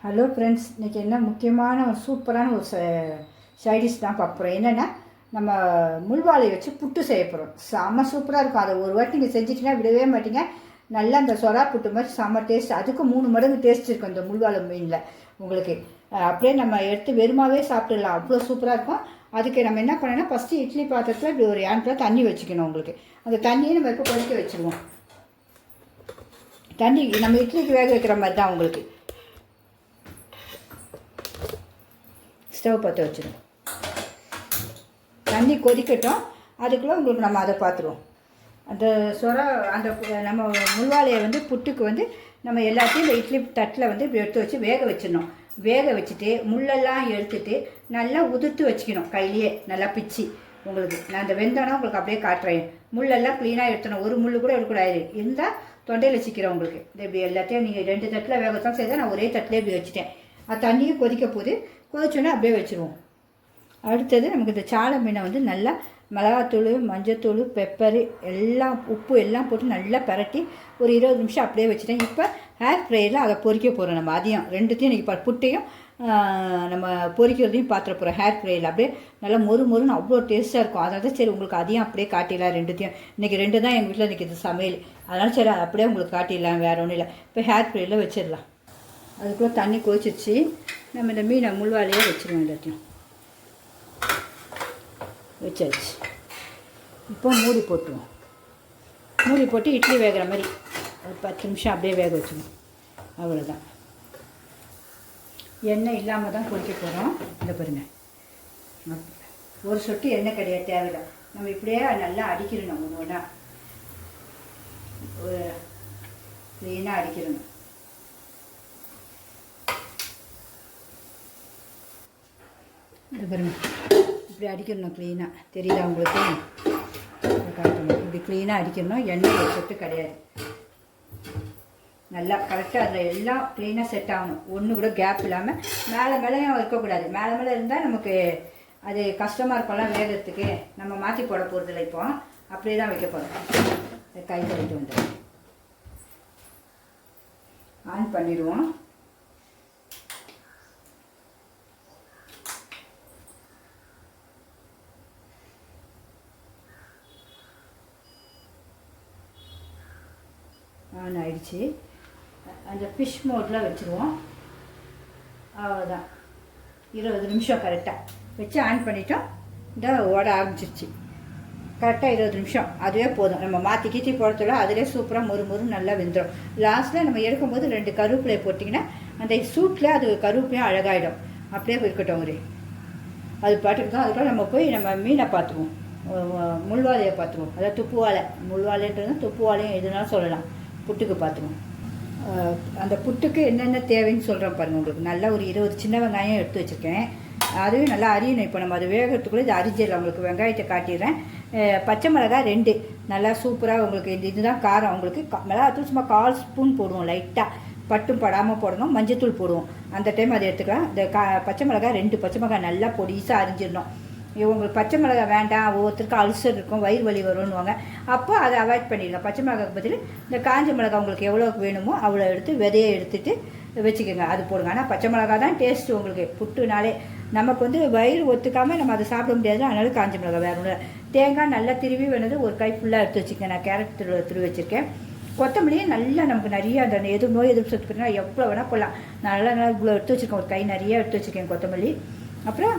Hello friends, இன்றைக்கி என்ன முக்கியமான ஒரு சூப்பரான ஒரு சைடிஷ் தான் பார்க்குறோம். என்னென்னா நம்ம முள்வாழை வச்சு புட்டு செய்ய போகிறோம். செம்ம சூப்பராக இருக்கும். அதை ஒரு வாட்டி நீங்கள் செஞ்சிட்டிங்கன்னா விடவே மாட்டீங்க. நல்லா அந்த சொரா புட்டு மாதிரி செம்ம டேஸ்ட், அதுக்கு 3 மடங்கு டேஸ்ட் இருக்கும் இந்த முள்வாழை மீனில் உங்களுக்கு. அப்படியே நம்ம எடுத்து வெறுமாவே சாப்பிட்டுடலாம், அவ்வளோ சூப்பராக இருக்கும். அதுக்கு நம்ம என்ன பண்ணோன்னா, ஃபஸ்ட்டு இட்லி பாத்திரத்தில் இப்படி ஒரு ஏன்ட்டில் தண்ணி வச்சுக்கணும் உங்களுக்கு. அந்த தண்ணியை நம்ம இப்போ கொதிக்க வச்சுருவோம். தண்ணி நம்ம இட்லிக்கு வேக வைக்கிற மாதிரி தான் உங்களுக்கு. ஸ்டவ் பற்ற வச்சிடும், தண்ணி கொதிக்கட்டும். அதுக்குள்ளே உங்களுக்கு நம்ம அதை பார்த்துருவோம். அந்த அந்த நம்ம முள்வாழையை புட்டுக்கு நம்ம எல்லாத்தையும் இந்த இட்லி தட்டில் இப்படி எடுத்து வச்சு வேக வச்சிடணும். வேக வச்சுட்டு முள்ளெல்லாம் எடுத்துட்டு நல்லா உதிர்த்து வச்சுக்கணும். கையிலேயே நல்லா பிச்சு உங்களுக்கு. நான் அந்த வெந்தோன்னா உங்களுக்கு அப்படியே காட்டுறேன். முள்ளெல்லாம் க்ளீனாக எடுத்துணும். ஒரு முள் கூட எடுக்கக்கூடாது. இருந்தால் தொண்டையில் சிக்கிறேன் உங்களுக்கு. இப்படி எல்லாத்தையும் நீங்கள் 2 தட்டில் வேக வச்சாலும் சரி தான். நான் ஒரே தட்டிலே இப்படி வச்சுட்டேன். அது தண்ணியும் கொதிக்க போகுது. கொதிச்சோன்னே அப்படியே வச்சுருவோம். அடுத்தது நமக்கு இந்த சாலை மீனை நல்லா மிளகாத்தூள், மஞ்சத்தூள், பெப்பரு எல்லாம், உப்பு எல்லாம் போட்டு நல்லா பரட்டி ஒரு 20 நிமிஷம் அப்படியே வச்சுட்டேன். இப்போ ஹேர் ஃப்ரையரில் அதை பொரிக்க போகிறோம். நம்ம அதையும் ரெண்டுத்தையும் இன்றைக்கி புட்டையும் நம்ம பொரிக்கிறதையும் பார்த்துட போகிறோம். ஹேர் ஃப்ரையில் அப்படியே நல்லா மொறுன்னு அவ்வளோ டேஸ்ட்டாக இருக்கும். அதனால தான் சரி உங்களுக்கு அதையும் அப்படியே காட்டிடலாம். ரெண்டுத்தையும் இன்றைக்கி 2 தான் எங்கள் வீட்டில் இன்றைக்கி இது சமையல். அதனால் சரி அப்படியே உங்களுக்கு காட்டிடலாம், வேறு ஒன்றும் இல்லை. இப்போ ஹேர் ஃப்ரையில் வச்சிடலாம். அதுக்குள்ளே தண்ணி கொதிச்சிச்சு. நம்ம இந்த மீனை முள்வாழையே வச்சுருவோம். எல்லாத்தையும் வச்சாச்சு. இப்போ மூடி போட்டுருவோம். மூடி போட்டு இட்லி வேகிற மாதிரி ஒரு 10 நிமிஷம் அப்படியே வேக வச்சுருவோம். அவ்வளோதான். எண்ணெய் இல்லாமல் தான் பொரிக்க போகிறோம். இந்த பாருங்க, ஒரு சொட்டு எண்ணெய் கிடையாது, தேவையில்லை. நம்ம இப்படியே நல்லா அடிக்கிறணும். ஒன்று ஒன்றா க்ளீனாக அடிக்கிறணும். இது பாருங்க, இப்படி அடிக்கணும் க்ளீனாக. தெரியுதா உங்களுக்கு? காட்டணும். இப்படி க்ளீனாக அடிக்கணும். எண்ணெய் ஒரு சொட்டு கிடையாது. நல்லா கரெக்டாக அதில் எல்லாம் க்ளீனாக செட் ஆகணும். ஒன்று கூட கேப் இல்லாமல். மேலேயும் இருக்கக்கூடாது. மேலே இருந்தால் நமக்கு அது கஷ்டமாக இருக்கும்லாம் வேகிறதுக்கு. நம்ம மாற்றி போட போகிறதில்ல. இப்போ அப்படியே தான் வைக்க போகிறோம். கை கழிட்டு வந்து ஆன் பண்ணிடுவோம். ஆன் ஆயிடுச்சு. அந்த ஃபிஷ் மோட்டில் வச்சுருவோம். அவ்வளோதான். 20 நிமிஷம் கரெக்டாக வச்சு ஆன் பண்ணிட்டோம். இந்த ஓட ஆரம்பிச்சிருச்சு. கரெக்டாக 20 நிமிஷம் அதுவே போதும். நம்ம மாற்றி கீற்றி போடுறதுல அதிலே சூப்பராக மொறு நல்லா வெந்துடும். லாஸ்ட்டில் நம்ம எடுக்கும்போது 2 கருவேப்பிலையை போட்டிங்கன்னா அந்த சூட்டில் அது கருவேப்பிலையும் அழகாயிடும். அப்படியே இருக்கட்டும். அது பாட்டுக்கு தான். அதுக்குள்ள நம்ம போய் நம்ம மீனை பார்த்துக்குவோம். முள்வாழையை பார்த்துக்குவோம். அதாவது துப்புவாழை. முள்வாழைன்றது துப்புவாழையும் எதுனாலும் சொல்லலாம். புட்டுக்கு பார்த்துக்கணும். அந்த புட்டுக்கு என்னென்ன தேவைன்னு சொல்கிறேன் பாருங்கள் உங்களுக்கு. நல்லா ஒரு 20 சின்ன வெங்காயம் எடுத்து வச்சுருக்கேன். அதுவும் நல்லா அரியணும். இப்போ நம்ம அது வேகிறதுக்குள்ளே இது அரிஞ்சிடலாம். உங்களுக்கு வெங்காயத்தை காட்டிடுறேன். பச்சை மிளகாய் 2 நல்லா சூப்பராக உங்களுக்கு. இதுதான் காரம் உங்களுக்கு. மிளகாத்தூள் சும்மா 1/4 ஸ்பூன் போடுவோம். லைட்டாக பட்டும் படாமல் போடணும். மஞ்சத்தூள் போடுவோம். அந்த டைம் அதை எடுத்துக்கலாம். இந்த பச்சை மிளகாய் 2 பச்சை மிளகாய் நல்லா பொடிசாக அரிஞ்சிடணும். உங்களுக்கு பச்சை மிளகாய் வேண்டாம், ஒவ்வொருத்தருக்கு அல்சர் இருக்கும், வயிறு வலி வரும்னுவாங்க. அப்போ அதை அவாய்ட் பண்ணிடுங்க. பச்சை மிளகாய்க்கு பதில் இந்த காஞ்ச மிளகாய் உங்களுக்கு எவ்வளோக்கு வேணுமோ அவ்வளோ எடுத்து விதையை எடுத்துகிட்டு வச்சுக்கோங்க. அது போடுங்க. ஆனால் பச்சை மிளகாய் தான் டேஸ்ட்டு உங்களுக்கு. புட்டுனாலே நமக்கு வயிறு ஒத்துக்காமல் நம்ம அதை சாப்பிட முடியாது. அதனால காஞ்ச மிளகாய் வேறு ஒன்று. தேங்காய் நல்லா திருவி வேணுது ஒரு கை ஃபுல்லாக எடுத்து வச்சுக்கேன். நான் கேரட் திருவி வச்சுருக்கேன். கொத்தமல்லியும் நல்லா நமக்கு நிறைய அந்த நோய் எதிர்ப்பு சக்தி பார்த்தீங்கன்னா எவ்வளோ வேணால் போடலாம். நான் நல்லா இவ்வளோ எடுத்து வச்சுருக்கேன். ஒரு கை நிறைய எடுத்து வச்சுருக்கேன் கொத்தமல்லி. அப்புறம்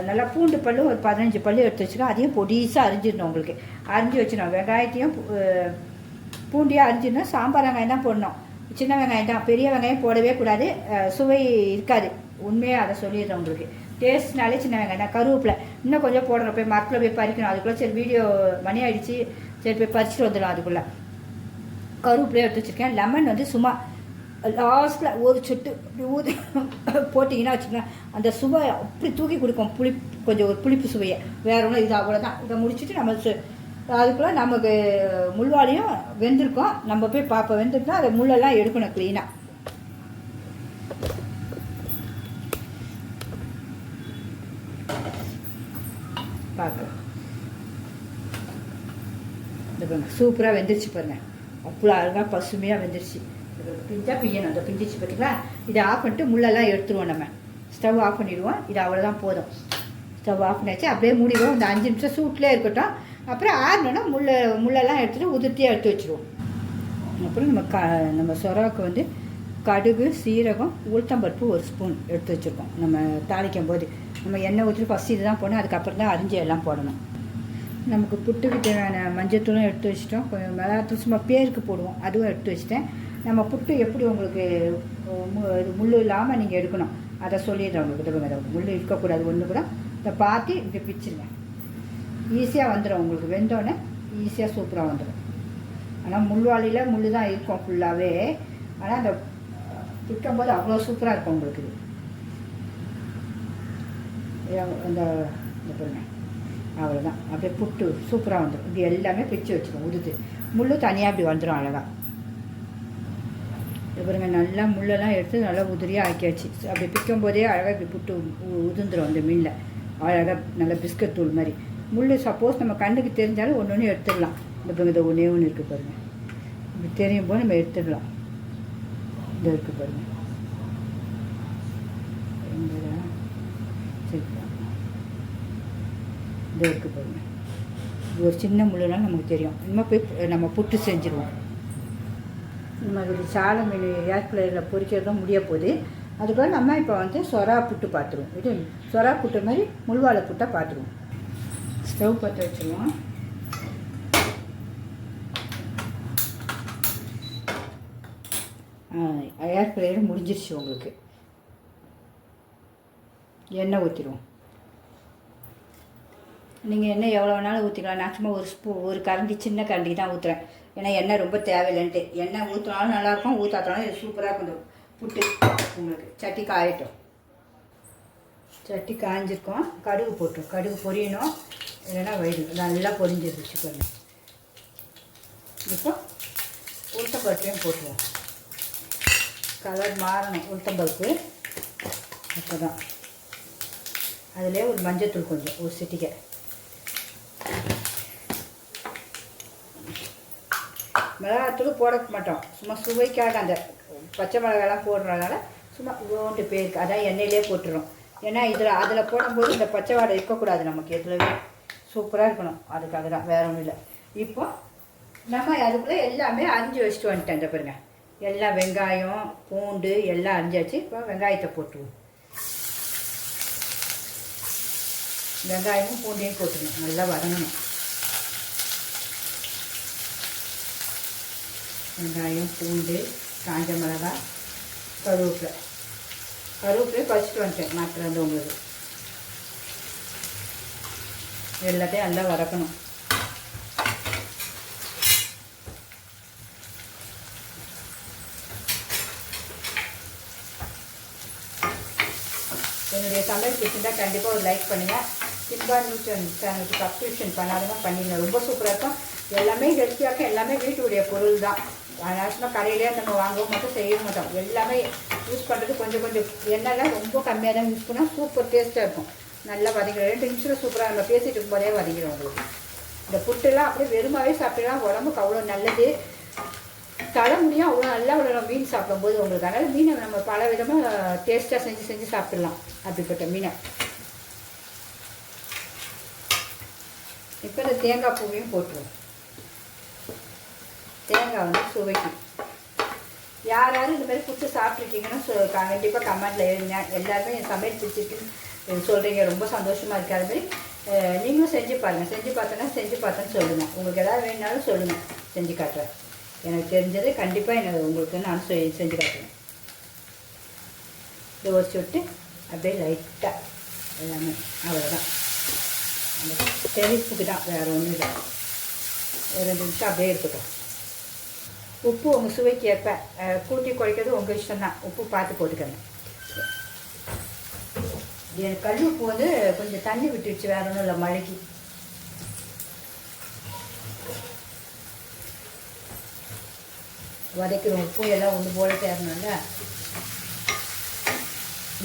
நல்லா பூண்டு பல்லு ஒரு 15 பல்லு எடுத்து வச்சுக்கோங்க. அதையும் பொடிசாக அரிஞ்சிடணும் உங்களுக்கு. அரிஞ்சு வச்சிடணும். வெங்காயத்தையும் பூண்டியாக அரிஞ்சிடணும். சாம்பார் வெங்காயம் தான் போடணும். சின்ன வெங்காயம் தான், பெரிய வெங்காயம் போடவே கூடாது. சுவை இருக்காது. உண்மையாக அதை சொல்லிடுறேன் உங்களுக்கு. டேஸ்ட்னாலே சின்ன வெங்காயம் தான். கருவேப்பிலை இன்னும் கொஞ்சம் போடணும். போய் மரத்தில் போய் பறிக்கணும். அதுக்குள்ளே சரி வீடியோ மணி ஆகிடுச்சு, சரி போய் பறிச்சுட்டு வந்துடலாம். அதுக்குள்ளே கருவேப்பிலையை எடுத்து வச்சுருக்கேன். லெமன் சும்மா லாஸ்ட்டில் ஒரு சொட்டு இப்படி ஊற்றி போட்டிங்கன்னா வச்சுக்கோங்க, அந்த சுவை அப்படி தூக்கி கொடுக்கும். கொஞ்சம் ஒரு புளிப்பு சுவையை. வேறு ஒன்றும் இது அவ்வளோதான். இதை முடிச்சுட்டு நம்ம அதுக்குள்ளே நமக்கு முள்வாழையும் வெந்திருக்கோம். நம்ம போய் பார்ப்போம். வெந்திருக்கோம். அதை முள்ளெல்லாம் எடுக்கணும் க்ளீனாக. பார்க்கலாம். இந்த பாருங்க, சூப்பராக வெந்துருச்சு பாருங்கள். அவ்வளோ அழகாக பசுமையாக வெந்துருச்சு. பிஞ்சா பிய்யணும். அந்த பிஞ்சிச்சு பார்த்தீங்களா? இதை ஆஃப் பண்ணிட்டு முள்ளெல்லாம் எடுத்துருவோம். நம்ம ஸ்டவ் ஆஃப் பண்ணிடுவோம். இது அவ்வளோதான் போதும். ஸ்டவ் ஆஃப் பண்ணியாச்சு. அப்படியே மூடிடுவோம். இந்த 5 நிமிஷம் சூட்லேயே இருக்கட்டும். அப்புறம் ஆறினோன்னா முள்ளெல்லாம் எடுத்துகிட்டு உதிர்த்தியாக எடுத்து வச்சுருவோம். அப்புறம் நம்ம சொராவுக்கு வந்து கடுகு, சீரகம், உளுத்தம்பருப்பு 1 ஸ்பூன் எடுத்து வச்சுருக்கோம். நம்ம தாளிக்கும் போது நம்ம எண்ணெய் ஊற்றிட்டு ஃபஸ்ட்டு இது தான் போடணும். அதுக்கப்புறம் தான் அரிஞ்சு எல்லாம் போடணும். நமக்கு புட்டுக்கு தேவையான மஞ்சத்தூளும் எடுத்து வச்சுட்டோம். கொஞ்சம் மிளகாத்தூள் சும்மா பேருக்கு போடுவோம், அதுவும் எடுத்து வச்சுட்டேன். நம்ம புட்டு எப்படி உங்களுக்கு முள் இல்லாமல் நீங்கள் எடுக்கணும் அதை சொல்லிடுறேன் உங்களுக்கு. முள் இருக்கக்கூடாது ஒன்று கூட. இதை பார்த்து இப்படி பிச்சுருங்க. ஈஸியாக வந்துடும் உங்களுக்கு. வெந்தோடனே ஈஸியாக சூப்பராக வந்துடும். ஆனால் முள்வாளியில் முள் தான் இருக்கும் ஃபுல்லாகவே. ஆனால் அந்த பிக்கும்போது அவ்வளோ சூப்பராக இருக்கும் உங்களுக்கு. இந்த பாருங்க, அவ்வளோதான். அப்படியே புட்டு சூப்பராக வந்துடும். இது எல்லாமே பிச்சு வச்சுக்கோம். உதுது முள் தனியாக அப்படி வந்துடும் அழகாக. இது பாருங்க, நல்லா முள்ளெல்லாம் எடுத்து நல்லா உதிரியாக ஆக்கியாச்சு. அப்படி பிக்கும் போதே அழகாக இப்படி புட்டு உதிர்ந்துடும் அந்த மீனில். அழகாக நல்லா பிஸ்கட் தூள் மாதிரி. முள் சப்போஸ் நம்ம கண்ணுக்கு தெரிஞ்சாலும் ஒன்று ஒன்று எடுத்துடலாம். இந்த பாருங்க, இந்த ஒன்றே ஒன்று இருக்குது பாருங்கள். இப்படி தெரியும் போது நம்ம எடுத்துடலாம். இது இருக்குது பாருங்கள். சரி, இது இருக்குது பாருங்கள். இது ஒரு சின்ன முள்ளுலாம் நமக்கு தெரியும். இனிமேல் போய் நம்ம புட்டு செஞ்சுருவோம். நம்ம இது சாலை மீன் ஏர் ஃப்ரையரில் பொரிக்கிறதும் முடிய போகுது. அதுக்குள்ள நம்ம இப்போ வந்து சொரா புட்டு பார்த்துருவோம். இது சொரா புட்டு மாதிரி முள்வாழை புட்டை பார்த்துருவோம். ஸ்டவ் பற்ற வச்சுருவோம். ஏர் ஃப்ரையர் முடிஞ்சிருச்சு உங்களுக்கு. எண்ணெய் ஊற்றிடுவோம். நீங்கள் எண்ணெய் எவ்வளோ வேணாலும் ஊற்றிக்கலாம். நான் சும்மா ஒரு கரண்டி, சின்ன கரண்டி தான் ஊற்றுறேன். ஏன்னா எண்ணெய் ரொம்ப தேவையில்லைன்ட்டு. எண்ணெய் ஊற்றினாலும் நல்லாயிருக்கும், ஊற்றாத்தாலும் இது சூப்பராக கொஞ்சம் புட்டு உங்களுக்கு. சட்டி காயட்டும். சட்டி காய்ஞ்சிருக்கோம். கடுகு போட்டோம். கடுகு பொரியணும், இல்லைன்னா வயிறு நல்லா பொரிஞ்சிருச்சு பாருங்க. இப்போ உளுத்தம்பருப்பையும் போட்டுருவோம். கலர் மாறணும் உளுத்தம்பருப்பு. அப்போ தான் அதிலே ஒரு மஞ்சத்தூள் கொஞ்சம், ஒரு சிட்டிகை. மிளகாத்தூள் போட மாட்டோம், சும்மா சுவைக்காக. அந்த பச்சை மிளகாலாம் போடுறதுனால சும்மா ஓண்டு பேருக்கு அதான் எண்ணெயிலே போட்டுரும். ஏன்னா அதில் போடும்போது இந்த பச்சை வாடை இருக்கக்கூடாது நமக்கு. எதுலவே சூப்பராக இருக்கணும். அதுக்காக தான், வேற ஒன்றும் இல்லை. இப்போ நம்ம அதுக்குள்ளே எல்லாமே அரிஞ்சு வச்சுட்டு வந்துட்டேன். இந்த பாருங்க, எல்லாம் வெங்காயம், பூண்டு எல்லாம் அரிஞ்சாச்சு. இப்போ வெங்காயத்தை போட்டுருவோம். வெங்காயமும் பூண்டையும் போட்டுருணும், நல்லா வதங்கணும். வெங்காயம், பூண்டு, காஞ்ச மிளகாய், கருவேப்பிலை பறிச்சுட்டு வந்துட்டேன். மாத்திரம் வந்து உங்களுக்கு எல்லாத்தையும் நல்லா வதக்கணும். என்னுடைய சமையல் பிடிச்சிருந்தால் கண்டிப்பாக ஒரு லைக் பண்ணுங்கள். சிம்பா நியூஸ் சேனலுக்கு சப்ஸ்கிரிப்ஷன் பண்ணாதுன்னா பண்ணிடுங்க. ரொம்ப சூப்பராக இருக்கும். எல்லாமே ஹெல்த்தியாக இருக்கும். எல்லாமே வீட்டுடைய பொருள் தான். நேரமாக கடையிலே நம்ம வாங்கவும் மாட்டோம், செய்ய மாட்டோம். எல்லாமே யூஸ் பண்ணுறது கொஞ்சம் எண்ணெய்லாம் ரொம்ப கம்மியாக தான் யூஸ் பண்ணால் சூப்பர் டேஸ்ட்டாக இருக்கும். நல்லா வதங்கிடும். 2 நிமிஷத்தில் சூப்பராக நம்ம பேசிகிட்டு இருக்கும்போதே வதங்கிடும் உங்களுக்கு. இந்த புட்டுலாம் அப்படியே வெறுமாவே சாப்பிடலாம். உடம்புக்கு அவ்வளோ நல்லது. தலைமுடியும் அவ்வளோ நல்லா விடணும் மீன் சாப்பிடும்போது உங்களுக்கு. அதனால் மீனை நம்ம பல விதமாக டேஸ்ட்டாக செஞ்சு சாப்பிடலாம். அப்படிப்பட்ட மீனை. இப்போ இந்த தேங்காய் பூவையும் போட்டுருவோம். தேங்காய் வந்து சுவைக்கும். யாராவது இந்த மாதிரி புட்டு சாப்பிட்ருக்கீங்கன்னா கண்டிப்பாக கமெண்ட்டில் எழுதுங்க. எல்லாருமே என் சமையல் பிடிச்சிருக்குன்னு சொல்கிறீங்க, ரொம்ப சந்தோஷமாக இருக்குது. அது மாதிரி நீங்களும் செஞ்சு பாருங்கள். செஞ்சு பார்த்தேன்னு சொல்லுங்கள். உங்களுக்கு எதாவது வேணுனாலும் சொல்லுங்கள், செஞ்சு காட்டுறேன். எனக்கு தெரிஞ்சது கண்டிப்பாக உங்களுக்கு நான் செஞ்சு காட்டுவேன். இதை ஒரு சொட்டு அப்படியே லைட்டாக எல்லாமே அவ்வளோதான். அந்த தெரிப்புக்கு தான், வேறு ஒன்றும் இல்லை. ஒரு 2 நிமிஷம் அப்படியே இருக்கட்டும். உப்பு உங்கள் சுவைக்கு ஏற்ப கூட்டி குறைக்கிறது உங்கள் இஷ்டம்தான். உப்பு பார்த்து போட்டுக்கோங்க. கல் உப்பு வந்து கொஞ்சம் தண்ணி விட்டுடுச்சு, வேற ஒன்றும் இல்லை. மழைக்கு வதக்கிறோம். உப்பு எல்லாம் ஒன்று போல தேரணும்ல.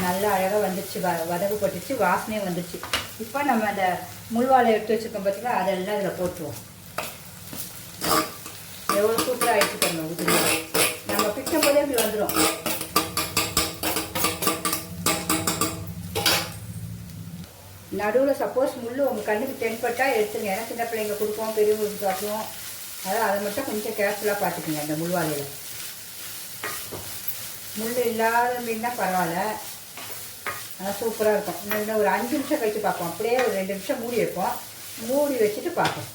நல்லா அழகாக வந்துடுச்சு, வதகு பட்டுச்சு, வாசனையும் வந்துடுச்சு. இப்போ நம்ம அந்த முள்வாழை எடுத்து வச்சுருக்கோம் பார்த்தீங்களா, அதெல்லாம் இதில் போட்டுருவோம். எவ்வளோ சூப்பராக ஆகிடுச்சு பாருங்க. நம்ம பிக்கும் போதே இப்படி வந்துடும். நடுவில் சப்போஸ் முள் உங்கள் கண்ணுக்கு தென்பட்டால் எடுத்துங்க. ஏன்னா சின்ன பிள்ளைங்க கொடுப்போம், பெரியவங்களுக்கு சாப்பிடுவோம். அதான் அதை மட்டும் கொஞ்சம் கேர்ஃபுல்லாக பார்த்துக்குங்க. அந்த முள்வாலையில் முள் இல்லாத மீன்னா பரவாயில்ல, ஆனால் சூப்பராக இருக்கும். இன்னும் ஒரு 5 நிமிஷம் கழித்து பார்ப்போம். அப்படியே ஒரு 2 நிமிஷம் மூடி வைப்போம். மூடி வச்சுட்டு பார்ப்போம்.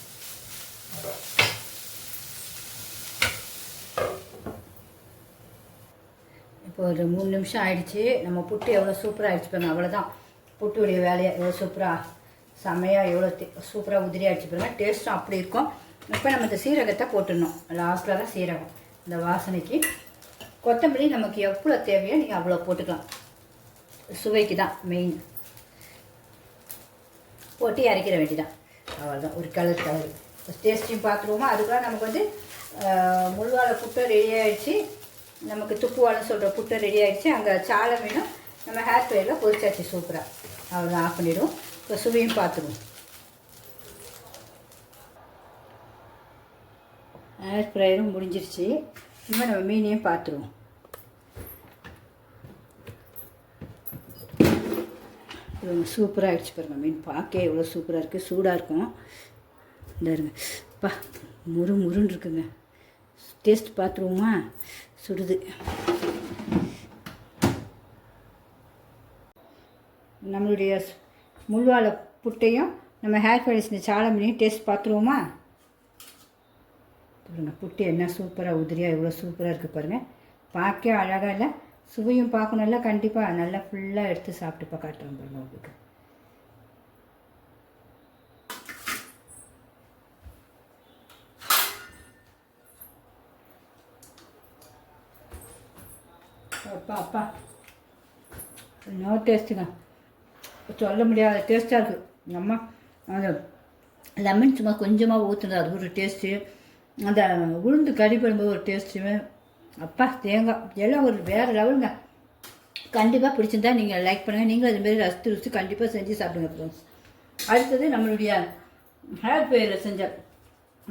இப்போ ஒரு 3 நிமிஷம் ஆயிடுச்சு. நம்ம புட்டு எவ்வளோ சூப்பராக ஆகிடுச்சு பாருங்க. அவ்வளோதான், புட்டுடைய வேலையை எவ்வளோ சூப்பராக செம்மையாக எவ்வளோ சூப்பராக உதிரி ஆகிடுச்சு பாருங்க. டேஸ்ட்டும் அப்படி இருக்கும். இப்போ நம்ம இந்த சீரகத்தை போட்டுடணும். லாஸ்ட்டில் தான் சீரகம், இந்த வாசனைக்கு. கொத்தமல்லி நமக்கு எவ்வளோ தேவையோ நீங்கள் அவ்வளோ போட்டுக்கலாம். சுவைக்கு தான் மெயின். போட்டு இறக்கிற வேண்டிதான், அவ்வளோதான். ஒரு கலர் டேஸ்ட்டையும் பார்த்துருவோமா. அதுக்கெல்லாம் நமக்கு வந்து முள்வாழை புட்டை ரெடி ஆகிடுச்சு. நமக்கு துப்புவாழைன்னு சொல்கிற புட்டை ரெடி ஆகிடுச்சு. அங்கே சாலை மீனும் நம்ம ஹேர் ஃப்ரையரில் பொரிச்சாச்சு சூப்பராக. அவ்வளோதான், ஆஃப் பண்ணிவிடுவோம். இப்போ சுவையும் பார்த்துருவோம். ஹேர் ஃப்ரையரும் முடிஞ்சிருச்சு. இனிமேல் நம்ம மீனையும் பார்த்துருவோம். சூப்பராக ஆகிடுச்சு பாருங்க. மீன் பார்க்க எவ்வளோ சூப்பராக இருக்குது. சூடாக இருக்கும். இந்த இருங்க பா, முருன்னு இருக்குங்க. டேஸ்ட் பார்த்துருவோமா. சுடுது. நம்மளுடைய முள்வாழை புட்டையும் நம்ம ஹேர் ஃப்ரைஸ் இந்த சாலை மீனையும் டேஸ்ட் பார்த்துருவோமா. பாருங்கள், புட்டு என்ன சூப்பராக உதிரியாக எவ்வளோ சூப்பராக இருக்குது பாருங்கள். பார்க்க அழகாக இல்லை, சுவையும் பார்க்கணும்ல. கண்டிப்பாக நல்லா ஃபுல்லாக எடுத்து சாப்பிட்டு காட்டுறோம் பாருங்கள் உங்களுக்கு. அப்பா என்ன டேஸ்ட்டுங்க, சொல்ல முடியாத டேஸ்ட்டாக இருக்குது. அம்மா அந்த லெமன் சும்மா கொஞ்சமாக ஊற்றுனது, அது ஒரு டேஸ்ட்டு. அந்த உளுந்து கறி பண்ணும்போது ஒரு டேஸ்ட்டு. அப்பா, தேங்காய் எல்லாம் ஒரு வேறு லெவலுங்க. கண்டிப்பாக பிடிச்சிருந்தா நீங்கள் லைக் பண்ணுங்கள். நீங்களும் அதுமாரி ரசித்து ருசி கண்டிப்பாக செஞ்சு சாப்பிடுங்க ஃப்ரெண்ட்ஸ். அடுத்தது நம்மளுடைய ஹேர் ஃப்ரையரில் செஞ்ச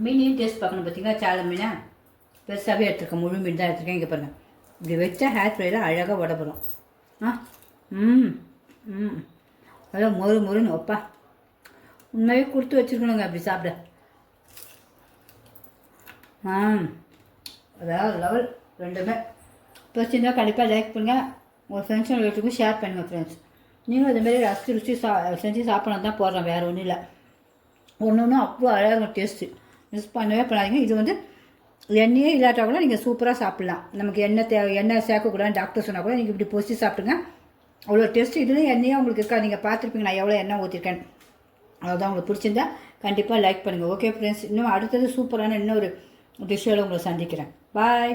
மீனையும் டேஸ்ட் பார்க்கணும். பார்த்தீங்களா, சாலை மீனை பெருசாகவே எடுத்துருக்கேன். முழு மீன் தான் எடுத்துருக்கேன். இங்கே பாருங்கள், இப்படி வச்சா ஹேர் ஃப்ரையில் அழகாக உடப்படும். அதான் மொறுன்னு வைப்பா. உண்மையே கொடுத்து வச்சுருக்கணுங்க அப்படி சாப்பிட. அதாவது லெவல் ரெண்டுமே. பிடிச்சிருந்தா கண்டிப்பாக லைக் பண்ணுங்கள். உங்கள் ஃப்ரெண்ட்ஸ் ரிலேட்டிவ்க்கும் ஷேர் பண்ணுங்கள் ஃப்ரெண்ட்ஸ். நீங்களும் இதுமாரி ரசித்து ருசி செஞ்சு சாப்பிடணும் தான் போடுறேன், வேறு ஒன்றும் இல்லை. ஒன்று அவ்வளோ அழகாக டேஸ்ட்டு. மிஸ் பண்ணவே பண்ணாதீங்க. இது வந்து எண்ணெயே இல்லாட்டா கூட நீங்கள் சூப்பராக சாப்பிட்லாம். நமக்கு எண்ணெய் சேர்க்கக்கூடாது டாக்டர் சொன்னால் கூட நீங்கள் இப்படி பொரிச்சு சாப்பிடுங்க. அவ்வளோ டேஸ்ட்டு. இதுலேயும் எண்ணெயே உங்களுக்கு இருக்கா. நீங்கள் பார்த்துருப்பீங்க நான் எவ்வளோ எண்ணெய் ஊற்றிருக்கேன். அவ்வளோதான். உங்களுக்கு பிடிச்சிருந்தா கண்டிப்பாக லைக் பண்ணுங்கள். ஓகே ஃப்ரெண்ட்ஸ், இன்னும் அடுத்தது சூப்பரான இன்னொரு டிஷ்ஷோடு உங்களை சந்திக்கிறேன். பாய்.